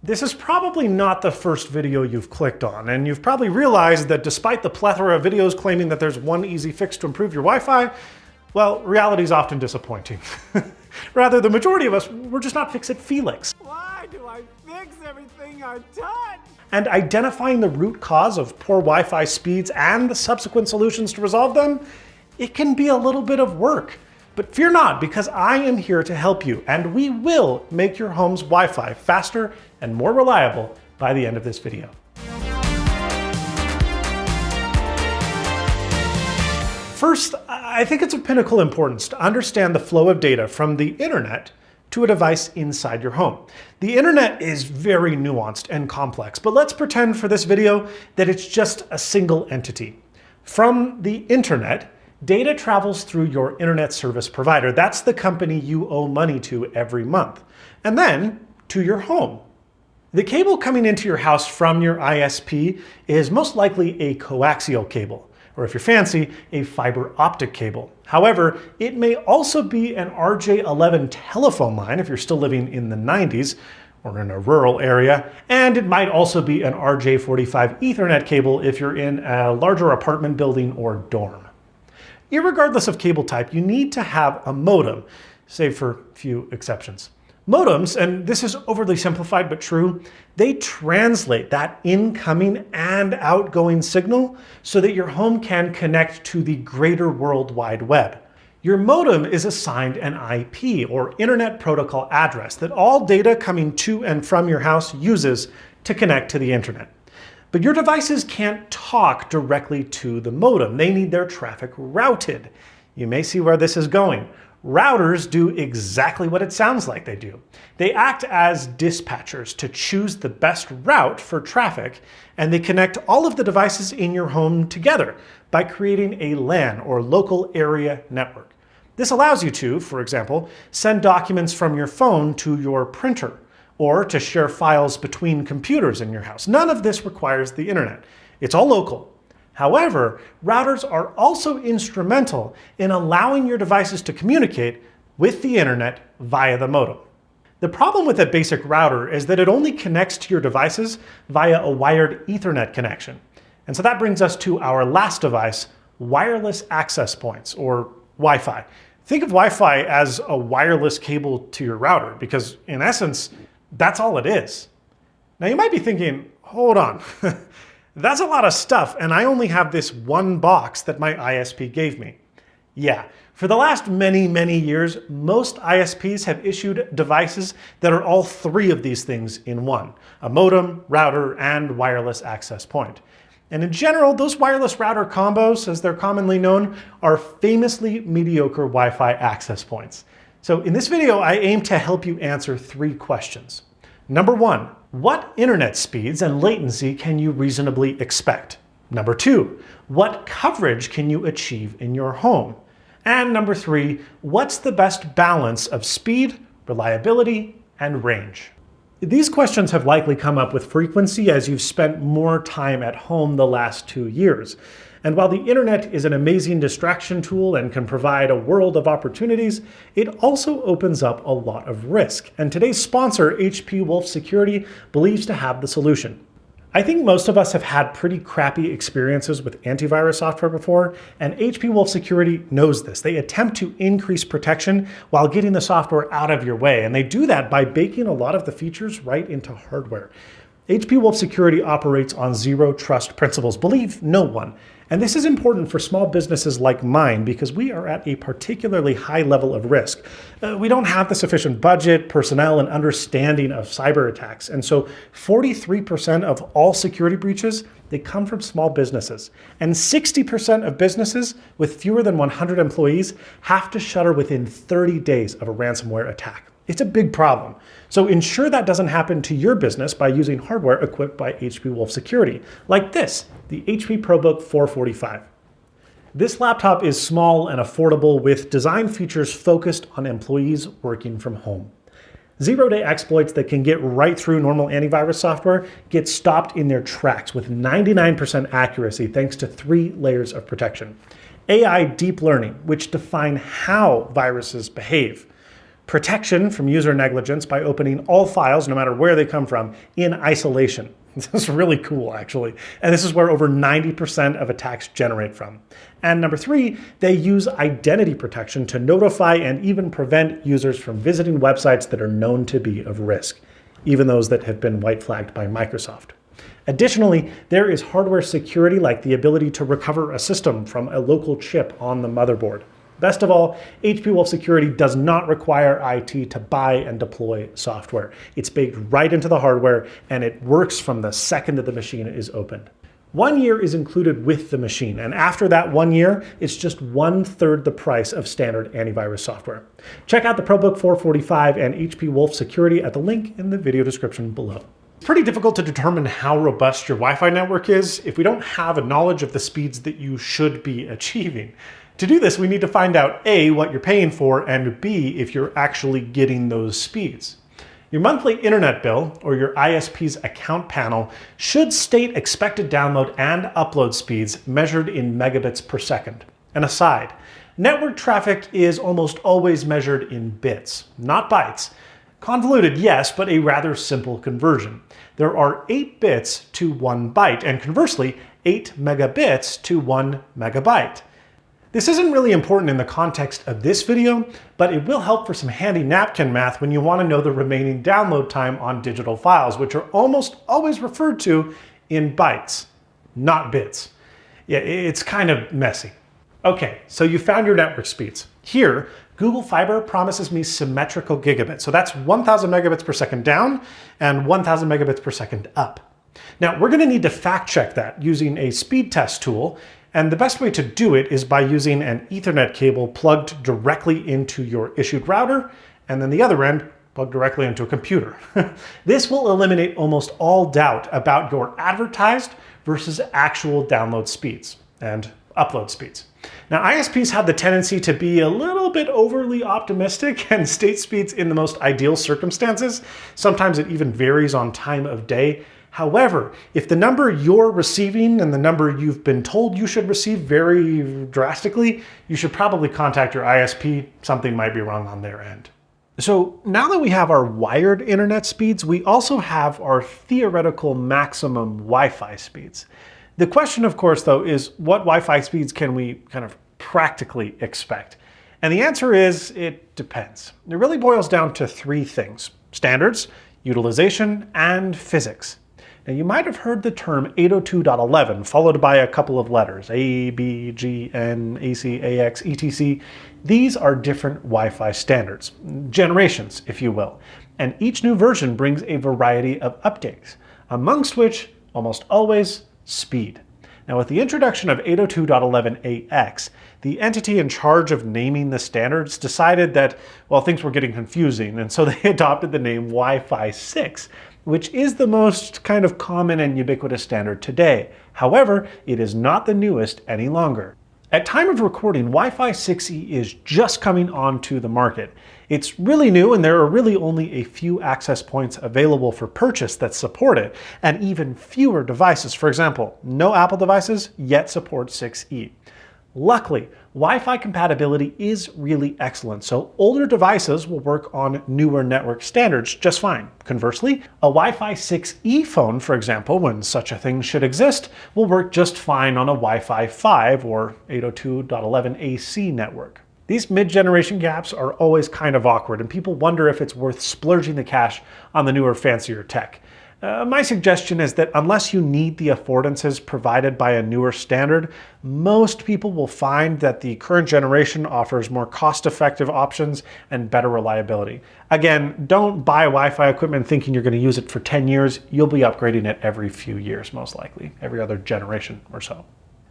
This is probably not the first video you've clicked on, and you've probably realized that despite the plethora of videos claiming that there's one easy fix to improve your Wi-Fi, well, reality is often disappointing. Rather, the majority of us, we're just not Fix-It-Felix. Why do I fix everything I touch? And identifying the root cause of poor Wi-Fi speeds and the subsequent solutions to resolve them, it can be a little bit of work. But fear not, because I am here to help you, and we will make your home's Wi-Fi faster and more reliable by the end of this video. First, I think it's of pinnacle importance to understand the flow of data from the internet to a device inside your home. The internet is very nuanced and complex, but let's pretend for this video that it's just a single entity. From the internet, data travels through your internet service provider. That's the company you owe money to every month. And then to your home. The cable coming into your house from your ISP is most likely a coaxial cable, or if you're fancy, a fiber optic cable. However, it may also be an RJ11 telephone line if you're still living in the 90s or in a rural area, and it might also be an RJ45 Ethernet cable if you're in a larger apartment building or dorm. Irregardless of cable type, you need to have a modem, save for a few exceptions. Modems, and this is overly simplified but true, they translate that incoming and outgoing signal so that your home can connect to the greater World Wide Web. Your modem is assigned an IP, or Internet Protocol address, that all data coming to and from your house uses to connect to the internet. But your devices can't talk directly to the modem. They need their traffic routed. You may see where this is going. Routers do exactly what it sounds like they do. They act as dispatchers to choose the best route for traffic, and they connect all of the devices in your home together by creating a LAN, or local area network. This allows you to, for example, send documents from your phone to your printer, or to share files between computers in your house. None of this requires the internet. It's all local. However, routers are also instrumental in allowing your devices to communicate with the internet via the modem. The problem with a basic router is that it only connects to your devices via a wired Ethernet connection. And so that brings us to our last device, wireless access points, or Wi-Fi. Think of Wi-Fi as a wireless cable to your router, because in essence, that's all it is. Now you might be thinking, hold on, that's a lot of stuff and I only have this one box that my ISP gave me. Yeah, for the last many years, most ISPs have issued devices that are all three of these things in one: a modem, router, and wireless access point. And in general, those wireless router combos, as they're commonly known, are famously mediocre Wi-Fi access points. So in this video, I aim to help you answer three questions. Number one, what internet speeds and latency can you reasonably expect? Number two, what coverage can you achieve in your home? And number three, what's the best balance of speed, reliability, and range? These questions have likely come up with frequency as you've spent more time at home the last 2 years. And while the internet is an amazing distraction tool and can provide a world of opportunities, it also opens up a lot of risk. And today's sponsor, HP Wolf Security, believes to have the solution. I think most of us have had pretty crappy experiences with antivirus software before, and HP Wolf Security knows this. They attempt to increase protection while getting the software out of your way, and they do that by baking a lot of the features right into hardware. HP Wolf Security operates on zero trust principles. Believe no one. And this is important for small businesses like mine because we are at a particularly high level of risk. We don't have the sufficient budget, personnel, and understanding of cyber attacks. And so 43% of all security breaches, they come from small businesses. And 60% of businesses with fewer than 100 employees have to shutter within 30 days of a ransomware attack. It's a big problem. So ensure that doesn't happen to your business by using hardware equipped by HP Wolf Security, like this, the HP ProBook 445. This laptop is small and affordable with design features focused on employees working from home. Zero-day exploits that can get right through normal antivirus software get stopped in their tracks with 99% accuracy thanks to 3 layers of protection. AI deep learning, which define how viruses behave. protection from user negligence by opening all files, no matter where they come from, in isolation. This is really cool, actually. And this is where over 90% of attacks generate from. And number 3, they use identity protection to notify and even prevent users from visiting websites that are known to be of risk, even those that have been white flagged by Microsoft. Additionally, there is hardware security, like the ability to recover a system from a local chip on the motherboard. Best of all, HP Wolf Security does not require IT to buy and deploy software. It's baked right into the hardware, and it works from the second that the machine is opened. 1 year is included with the machine, and after that 1 year, it's just 1/3 the price of standard antivirus software. Check out the ProBook 445 and HP Wolf Security at the link in the video description below. It's pretty difficult to determine how robust your Wi-Fi network is if we don't have a knowledge of the speeds that you should be achieving. To do this, we need to find out A, what you're paying for, and B, if you're actually getting those speeds. Your monthly internet bill, or your ISP's account panel, should state expected download and upload speeds measured in megabits per second. An aside, network traffic is almost always measured in bits, not bytes. Convoluted, yes, but a rather simple conversion. There are 8 bits to 1 byte, and conversely, 8 megabits to 1 megabyte. This isn't really important in the context of this video, but it will help for some handy napkin math when you want to know the remaining download time on digital files, which are almost always referred to in bytes, not bits. Yeah, it's kind of messy. Okay, so you found your network speeds. Here, Google Fiber promises me symmetrical gigabits, so that's 1,000 megabits per second down and 1,000 megabits per second up. Now, we're going to need to fact check that using a speed test tool, and the best way to do it is by using an Ethernet cable plugged directly into your issued router, and then the other end plugged directly into a computer. This will eliminate almost all doubt about your advertised versus actual download speeds and upload speeds. Now, ISPs have the tendency to be a little bit overly optimistic and state speeds in the most ideal circumstances. Sometimes it even varies on time of day. However, if the number you're receiving and the number you've been told you should receive vary drastically, you should probably contact your ISP. Something might be wrong on their end. So now that we have our wired internet speeds, we also have our theoretical maximum Wi-Fi speeds. The question, of course, though, is what Wi-Fi speeds can we kind of practically expect? And the answer is it depends. It really boils down to 3 things: standards, utilization, and physics. Now, you might have heard the term 802.11 followed by a couple of letters, A, B, G, N, AC, AX, ETC. These are different Wi-Fi standards, generations, if you will. And each new version brings a variety of updates, amongst which, almost always, speed. Now, with the introduction of 802.11ax, the entity in charge of naming the standards decided that, well, things were getting confusing, and so they adopted the name Wi-Fi 6, which is the most kind of common and ubiquitous standard today. However, it is not the newest any longer. At time of recording, Wi-Fi 6E is just coming onto the market. It's really new, and there are really only a few access points available for purchase that support it, and even fewer devices. For example, no Apple devices yet support 6E. Luckily, Wi-Fi compatibility is really excellent, so older devices will work on newer network standards just fine. Conversely, a Wi-Fi 6E phone, for example, when such a thing should exist, will work just fine on a Wi-Fi 5 or 802.11ac network. These mid-generation gaps are always kind of awkward, and people wonder if it's worth splurging the cash on the newer, fancier tech. My suggestion is that unless you need the affordances provided by a newer standard, most people will find that the current generation offers more cost-effective options and better reliability. Again, don't buy Wi-Fi equipment thinking you're going to use it for 10 years. You'll be upgrading it every few years, most likely, every other generation or so.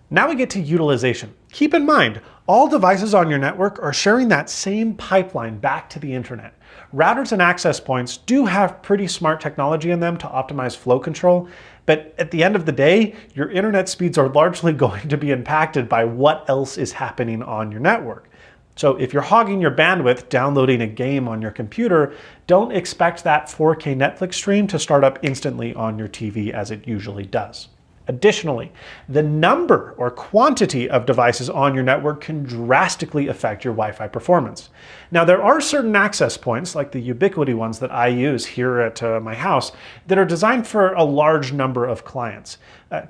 Now we get to utilization. Keep in mind, all devices on your network are sharing that same pipeline back to the internet. Routers and access points do have pretty smart technology in them to optimize flow control, but at the end of the day, your internet speeds are largely going to be impacted by what else is happening on your network. So if you're hogging your bandwidth downloading a game on your computer, don't expect that 4K Netflix stream to start up instantly on your TV as it usually does. Additionally, the number or quantity of devices on your network can drastically affect your Wi-Fi performance. Now, there are certain access points, like the Ubiquiti ones that I use here at my house, that are designed for a large number of clients.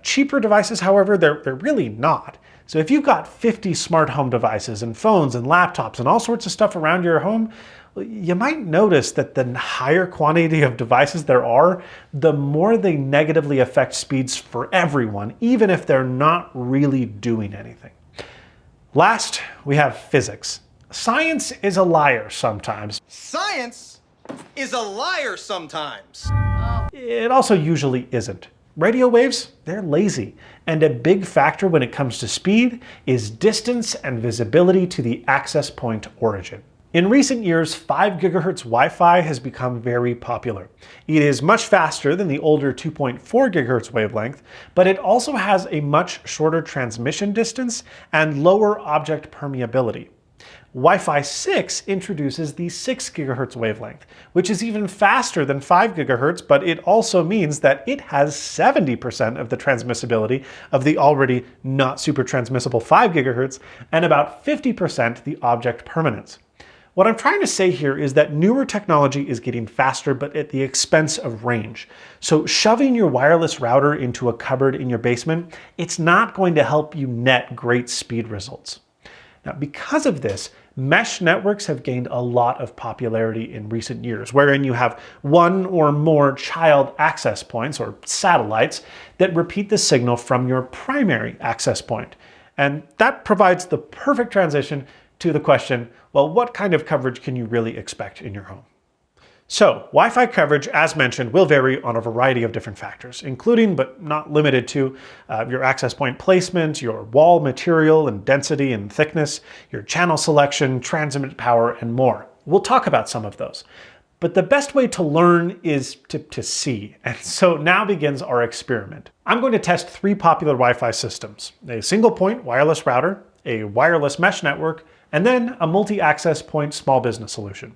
Cheaper devices, however, they're really not. So if you've got 50 smart home devices and phones and laptops and all sorts of stuff around your home, you might notice that the higher quantity of devices there are, the more they negatively affect speeds for everyone, even if they're not really doing anything. Last, we have physics. Science is a liar sometimes. Science is a liar sometimes. It also usually isn't. Radio waves, they're lazy, and a big factor when it comes to speed is distance and visibility to the access point origin. In recent years, 5 GHz Wi-Fi has become very popular. It is much faster than the older 2.4 GHz wavelength, but it also has a much shorter transmission distance and lower object permeability. Wi-Fi 6 introduces the 6 GHz wavelength, which is even faster than 5 GHz, but it also means that it has 70% of the transmissibility of the already not super transmissible 5 GHz and about 50% the object permanence. What I'm trying to say here is that newer technology is getting faster, but at the expense of range. So shoving your wireless router into a cupboard in your basement, it's not going to help you net great speed results. Now, because of this, mesh networks have gained a lot of popularity in recent years, wherein you have one or more child access points, or satellites, that repeat the signal from your primary access point. And that provides the perfect transition to the question, well, what kind of coverage can you really expect in your home? So, Wi-Fi coverage, as mentioned, will vary on a variety of different factors, including but not limited to your access point placement, your wall material and density and thickness, your channel selection, transmit power, and more. We'll talk about some of those. But the best way to learn is to see. And so now begins our experiment. I'm going to test 3 popular Wi-Fi systems: a single point wireless router, a wireless mesh network, and then a multi-access point small business solution.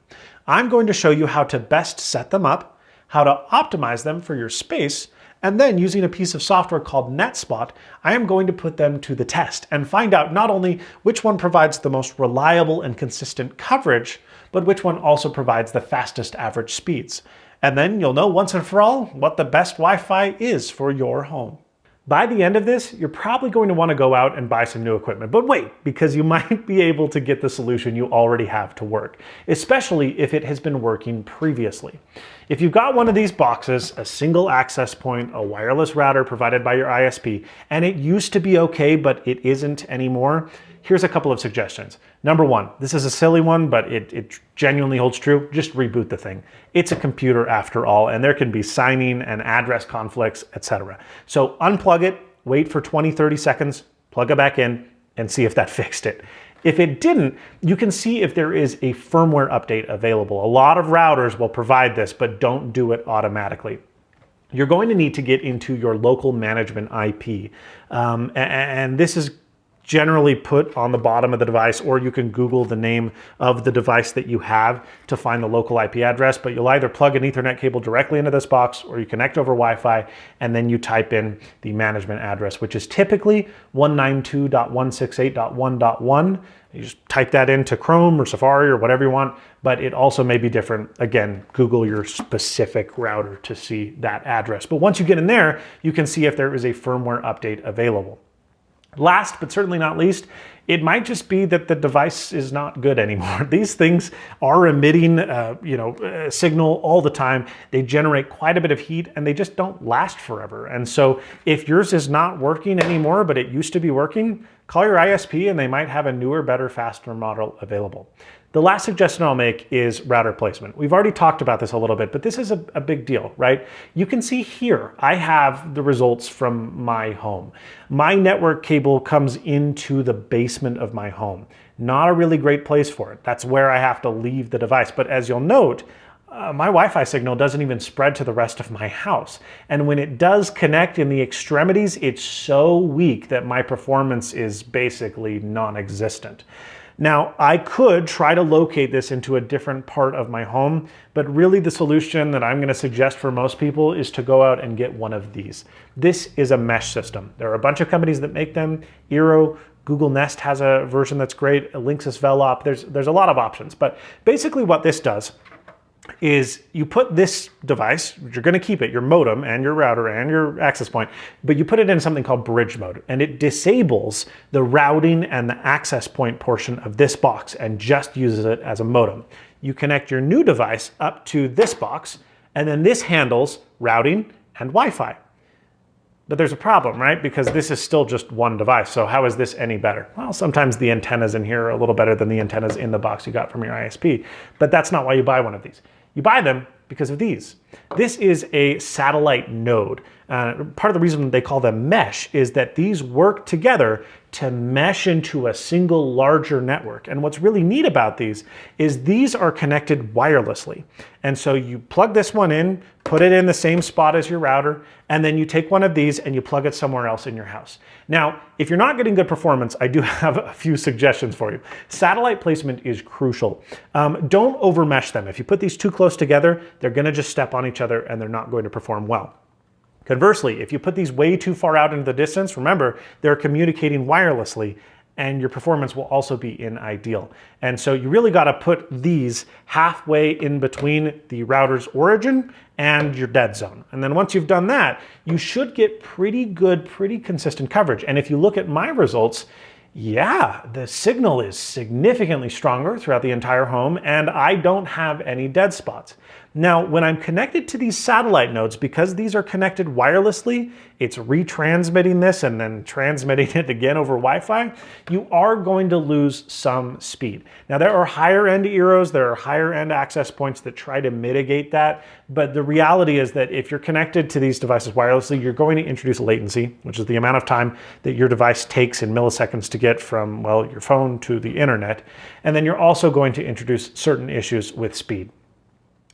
I'm going to show you how to best set them up, how to optimize them for your space, and then using a piece of software called NetSpot, I am going to put them to the test and find out not only which one provides the most reliable and consistent coverage, but which one also provides the fastest average speeds. And then you'll know once and for all what the best Wi-Fi is for your home. By the end of this, you're probably going to want to go out and buy some new equipment. But wait, because you might be able to get the solution you already have to work, especially if it has been working previously. If you've got one of these boxes, a single access point, a wireless router provided by your ISP, and it used to be okay, but it isn't anymore, here's a couple of suggestions. Number 1, this is a silly one, but it genuinely holds true. Just reboot the thing. It's a computer after all, and there can be signing and address conflicts, etc. So unplug it, wait for 20-30 seconds, plug it back in, and see if that fixed it. If it didn't, you can see if there is a firmware update available. A lot of routers will provide this, but don't do it automatically. You're going to need to get into your local management IP, and this is generally put on the bottom of the device, or you can Google the name of the device that you have to find the local IP address, but you'll either plug an Ethernet cable directly into this box, or you connect over Wi-Fi, and then you type in the management address, which is typically 192.168.1.1. You just type that into Chrome or Safari or whatever you want, but it also may be different. Again, Google your specific router to see that address. But once you get in there, you can see if there is a firmware update available. Last, but certainly not least, it might just be that the device is not good anymore. These things are emitting signal all the time. They generate quite a bit of heat, and they just don't last forever. And so if yours is not working anymore, but it used to be working, call your ISP and they might have a newer, better, faster model available. The last suggestion I'll make is router placement. We've already talked about this a little bit, but this is a big deal, right? You can see here, I have the results from my home. My network cable comes into the basement of my home. Not a really great place for it. That's where I have to leave the device. But as you'll note, my Wi-Fi signal doesn't even spread to the rest of my house. And when it does connect in the extremities, it's so weak that my performance is basically non-existent. Now, I could try to locate this into a different part of my home, but really the solution that I'm going to suggest for most people is to go out and get one of these. This is a mesh system. There are a bunch of companies that make them. Eero, Google Nest has a version that's great, Linksys Velop, there's a lot of options. But basically what this does is you put this device, you're going to keep it, your modem and your router and your access point, but you put it in something called bridge mode, and it disables the routing and the access point portion of this box and just uses it as a modem. You connect your new device up to this box, and then this handles routing and Wi-Fi. But there's a problem, right? Because this is still just one device. So how is this any better? Well, sometimes the antennas in here are a little better than the antennas in the box you got from your ISP, but that's not why you buy one of these. You buy them because of these. This is a satellite node. Part of the reason they call them mesh is that these work together to mesh into a single larger network. And what's really neat about these is these are connected wirelessly. And so you plug this one in, put it in the same spot as your router, and then you take one of these and you plug it somewhere else in your house. Now, if you're not getting good performance, I do have a few suggestions for you. Satellite placement is crucial. Don't overmesh them. If you put these too close together, they're going to just step on each other and they're not going to perform well. Conversely, if you put these way too far out into the distance, remember, they're communicating wirelessly and your performance will also be unideal. And so you really got to put these halfway in between the router's origin and your dead zone. And then once you've done that, you should get pretty good, pretty consistent coverage. And if you look at my results, yeah, the signal is significantly stronger throughout the entire home, and I don't have any dead spots. Now, when I'm connected to these satellite nodes, because these are connected wirelessly, it's retransmitting this and then transmitting it again over Wi-Fi, you are going to lose some speed. Now, there are higher end Eeros, there are higher end access points that try to mitigate that, but the reality is that if you're connected to these devices wirelessly, you're going to introduce latency, which is the amount of time that your device takes in milliseconds to get from, well, your phone to the internet. And then you're also going to introduce certain issues with speed.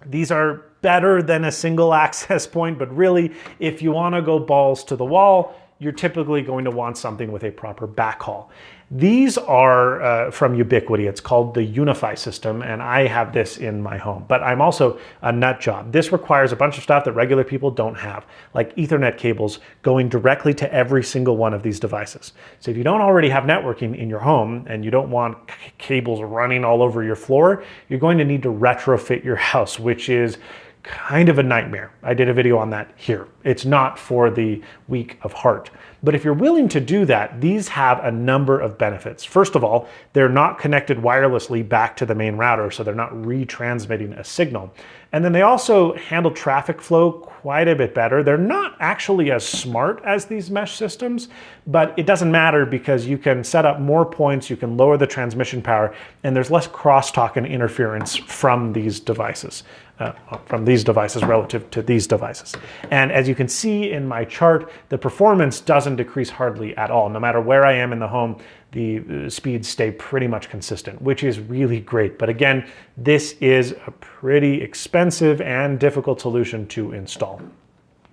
These are better than a single access point, but really, if you want to go balls to the wall, you're typically going to want something with a proper backhaul. These are from Ubiquiti. It's called the WiFi system, and I have this in my home. But I'm also a nut job. This requires a bunch of stuff that regular people don't have, like Ethernet cables going directly to every single one of these devices. So if you don't already have networking in your home and you don't want cables running all over your floor, you're going to need to retrofit your house, which is kind of a nightmare. I did a video on that here. It's not for the weak of heart. But if you're willing to do that, these have a number of benefits. First of all, they're not connected wirelessly back to the main router, so they're not retransmitting a signal. And then they also handle traffic flow quite a bit better. They're not actually as smart as these mesh systems, but it doesn't matter because you can set up more points, you can lower the transmission power, and there's less crosstalk and interference from these devices. Relative to these devices. And as you can see in my chart, the performance doesn't decrease hardly at all. No matter where I am in the home, the speeds stay pretty much consistent, which is really great. But again, this is a pretty expensive and difficult solution to install.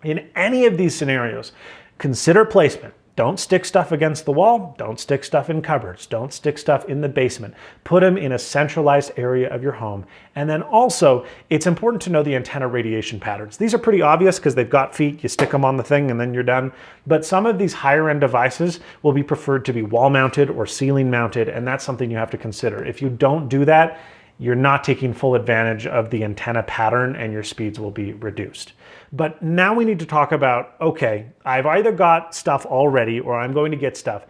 In any of these scenarios, consider placement. Don't stick stuff against the wall. Don't stick stuff in cupboards. Don't stick stuff in the basement. Put them in a centralized area of your home. And then also, it's important to know the antenna radiation patterns. These are pretty obvious because they've got feet. You stick them on the thing and then you're done. But some of these higher end devices will be preferred to be wall mounted or ceiling mounted, and that's something you have to consider. If you don't do that, you're not taking full advantage of the antenna pattern and your speeds will be reduced. But now we need to talk about, okay, I've either got stuff already or I'm going to get stuff.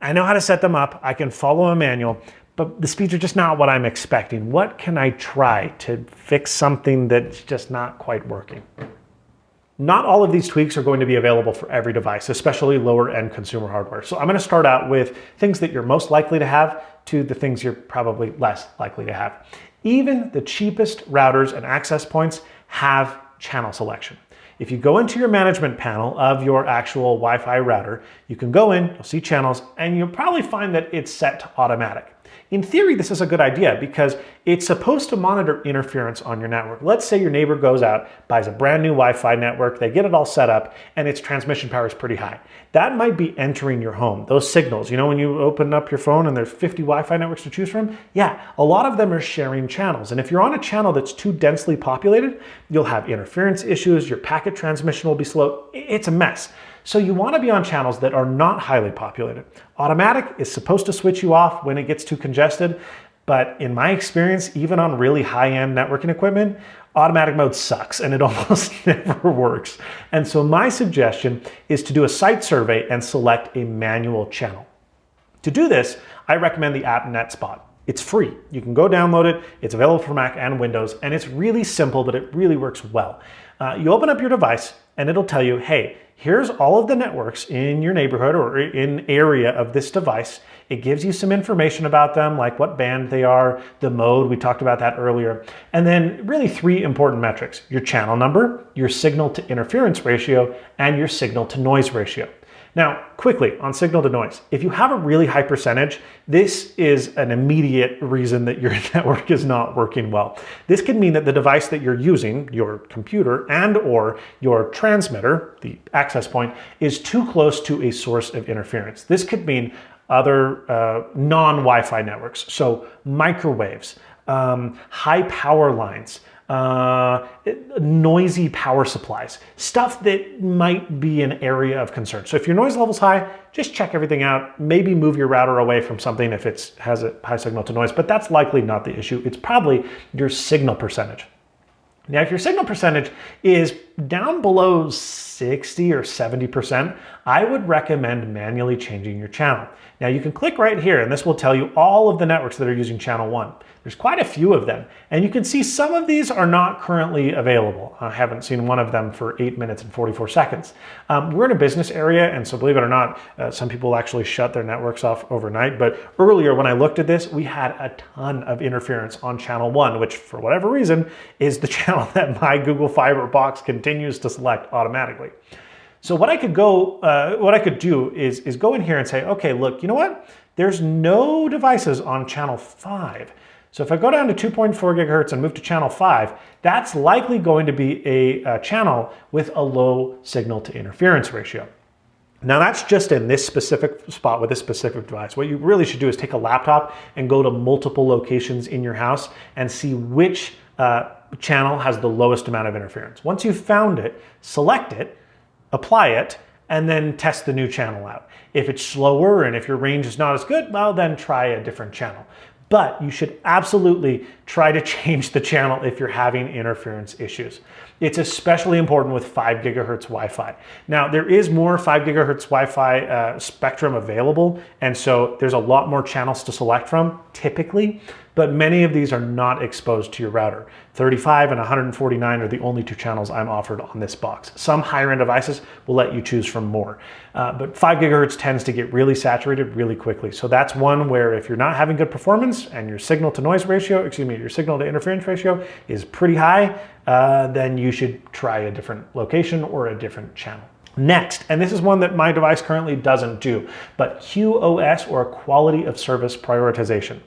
I know how to set them up. I can follow a manual, but the speeds are just not what I'm expecting. What can I try to fix something that's just not quite working? Not all of these tweaks are going to be available for every device, especially lower end consumer hardware. So I'm going to start out with things that you're most likely to have to the things you're probably less likely to have. Even the cheapest routers and access points have channel selection. If you go into your management panel of your actual Wi-Fi router, you can go in, you'll see channels, and you'll probably find that it's set to automatic. In theory, this is a good idea because it's supposed to monitor interference on your network. Let's say your neighbor goes out, buys a brand new Wi-Fi network, they get it all set up, and its transmission power is pretty high. That might be entering your home. Those signals, you know, when you open up your phone and there's 50 Wi-Fi networks to choose from, yeah, a lot of them are sharing channels. And if you're on a channel that's too densely populated, you'll have interference issues, your packet transmission will be slow. It's a mess. So you want to be on channels that are not highly populated. Automatic is supposed to switch you off when it gets too congested, but in my experience, even on really high-end networking equipment, automatic mode sucks and it almost never works. And so my suggestion is to do a site survey and select a manual channel. To do this, I recommend the app NetSpot. It's free. You can go download it. It's available for Mac and Windows, and it's really simple, but it really works well. You open up your device and it'll tell you, hey, here's all of the networks in your neighborhood or in area of this device. It gives you some information about them, like what band they are, the mode, we talked about that earlier. And then really 3 important metrics: your channel number, your signal to interference ratio, and your signal to noise ratio. Now, quickly on signal to noise, if you have a really high percentage, this is an immediate reason that your network is not working well. This could mean that the device that you're using, your computer and or your transmitter, the access point, is too close to a source of interference. This could mean other non-Wi-Fi networks, so microwaves, high power lines, noisy power supplies, stuff that might be an area of concern. So if your noise level's high, just check everything out. Maybe move your router away from something if it has a high signal to noise, but that's likely not the issue. It's probably your signal percentage. Now, if your signal percentage is down below 60 or 70%, I would recommend manually changing your channel. Now, you can click right here and this will tell you all of the networks that are using channel 1. There's quite a few of them, and you can see some of these are not currently available. I haven't seen one of them for 8 minutes and 44 seconds. We're in a business area, and so believe it or not, some people actually shut their networks off overnight. But earlier when I looked at this, we had a ton of interference on channel 1, which for whatever reason is the channel that my Google Fiber box continues to select automatically. So what I could do is go in here and say, okay, look, you know what? There's no devices on channel 5. So if I go down to 2.4 gigahertz and move to channel 5, that's likely going to be a channel with a low signal to interference ratio. Now that's just in this specific spot with this specific device. What you really should do is take a laptop and go to multiple locations in your house and see which channel has the lowest amount of interference. Once you've found it, select it, apply it, and then test the new channel out. If it's slower and if your range is not as good, well, then try a different channel. But you should absolutely try to change the channel if you're having interference issues. It's especially important with 5 gigahertz Wi-Fi. Now, there is more 5 gigahertz Wi-Fi spectrum available, and so there's a lot more channels to select from, typically, but many of these are not exposed to your router. 35 and 149 are the only 2 channels I'm offered on this box. Some higher-end devices will let you choose from more, but 5 gigahertz tends to get really saturated really quickly. So that's one where if you're not having good performance and your signal to noise ratio, your signal to interference ratio is pretty high, then you should try a different location or a different channel. Next, and this is one that my device currently doesn't do, but QoS, or quality of service prioritization.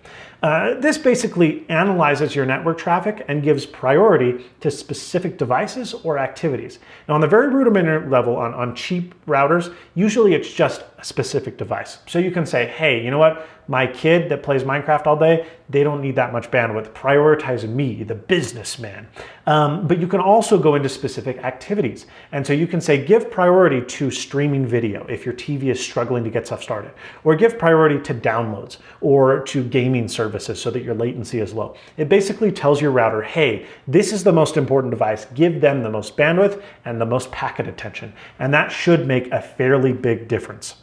This basically analyzes your network traffic and gives priority to specific devices or activities. Now, on the very rudimentary level, on cheap routers, usually it's just a specific device. So you can say, hey, you know what? My kid that plays Minecraft all day, they don't need that much bandwidth. Prioritize me, the businessman. But you can also go into specific activities. And so you can say, give priority to streaming video if your TV is struggling to get stuff started, or give priority to downloads or to gaming services so that your latency is low. It basically tells your router, hey, this is the most important device. Give them the most bandwidth and the most packet attention. And that should make a fairly big difference.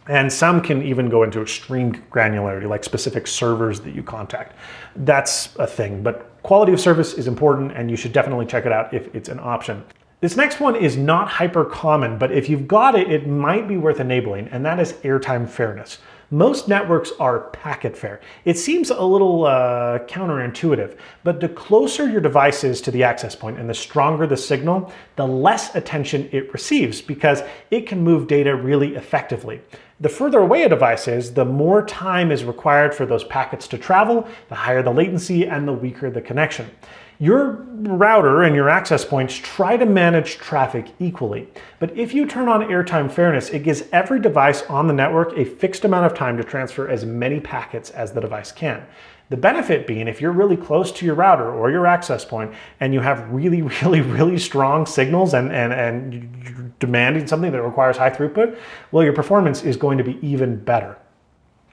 And some can even go into extreme granularity, like specific servers that you contact. That's a thing, but quality of service is important and you should definitely check it out if it's an option. This next one is not hyper common, but if you've got it, it might be worth enabling, and that is airtime fairness. Most networks are packet fair. It seems a little counterintuitive, but the closer your device is to the access point and the stronger the signal, the less attention it receives because it can move data really effectively. The further away a device is, the more time is required for those packets to travel, the higher the latency and the weaker the connection. Your router and your access points try to manage traffic equally, but if you turn on airtime fairness, it gives every device on the network a fixed amount of time to transfer as many packets as the device can. The benefit being, if you're really close to your router or your access point and you have really strong signals and you're demanding something that requires high throughput, well, your performance is going to be even better.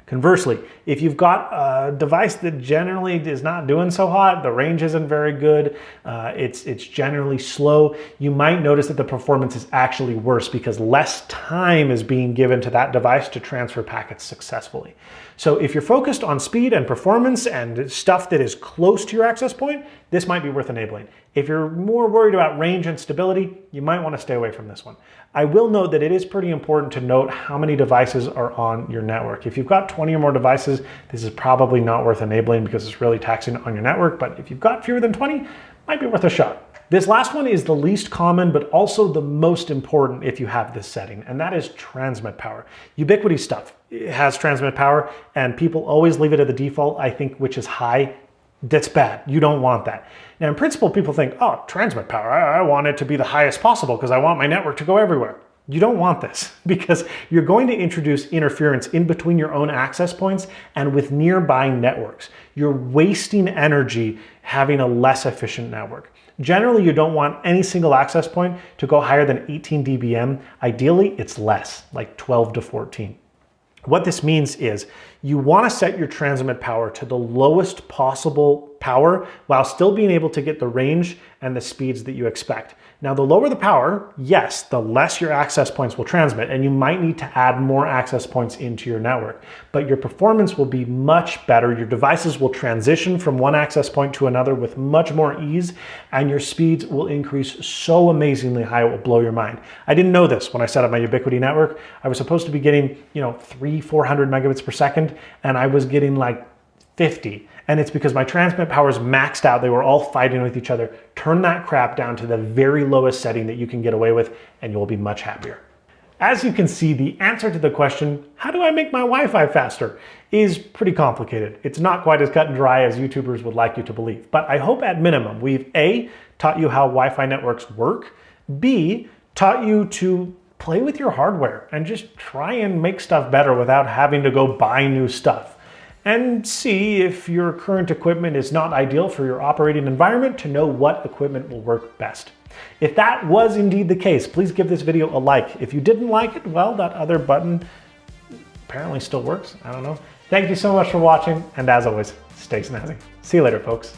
Conversely, if you've got a device that generally is not doing so hot, the range isn't very good, it's generally slow, you might notice that the performance is actually worse because less time is being given to that device to transfer packets successfully. So if you're focused on speed and performance and stuff that is close to your access point, this might be worth enabling. If you're more worried about range and stability, you might want to stay away from this one. I will note that it is pretty important to note how many devices are on your network. If you've got 20 or more devices, this is probably not worth enabling because it's really taxing on your network, but if you've got fewer than 20, it might be worth a shot. This last one is the least common, but also the most important if you have this setting, and that is transmit power. Ubiquiti stuff has transmit power, and people always leave it at the default, I think, which is high. That's bad. You don't want that. Now, in principle, people think, oh, transmit power, I want it to be the highest possible because I want my network to go everywhere. You don't want this because you're going to introduce interference in between your own access points and with nearby networks. You're wasting energy having a less efficient network. Generally, you don't want any single access point to go higher than 18 dBm. Ideally, it's less, like 12 to 14. What this means is you want to set your transmit power to the lowest possible power while still being able to get the range and the speeds that you expect. Now, the lower the power, yes, the less your access points will transmit, and you might need to add more access points into your network, but your performance will be much better. Your devices will transition from one access point to another with much more ease, and your speeds will increase so amazingly high it will blow your mind. I didn't know this when I set up my Ubiquiti network. I was supposed to be getting, 300-400 megabits per second, and I was getting like 50. And it's because my transmit power is maxed out. They were all fighting with each other. Turn that crap down to the very lowest setting that you can get away with, and you'll be much happier. As you can see, the answer to the question, how do I make my Wi-Fi faster, is pretty complicated. It's not quite as cut and dry as YouTubers would like you to believe. But I hope at minimum, we've A, taught you how Wi-Fi networks work, B, taught you to play with your hardware and just try and make stuff better without having to go buy new stuff. And see if your current equipment is not ideal for your operating environment to know what equipment will work best. If that was indeed the case, please give this video a like. If you didn't like it, well, that other button apparently still works. I don't know. Thank you so much for watching, and as always, stay snazzy. See you later, folks.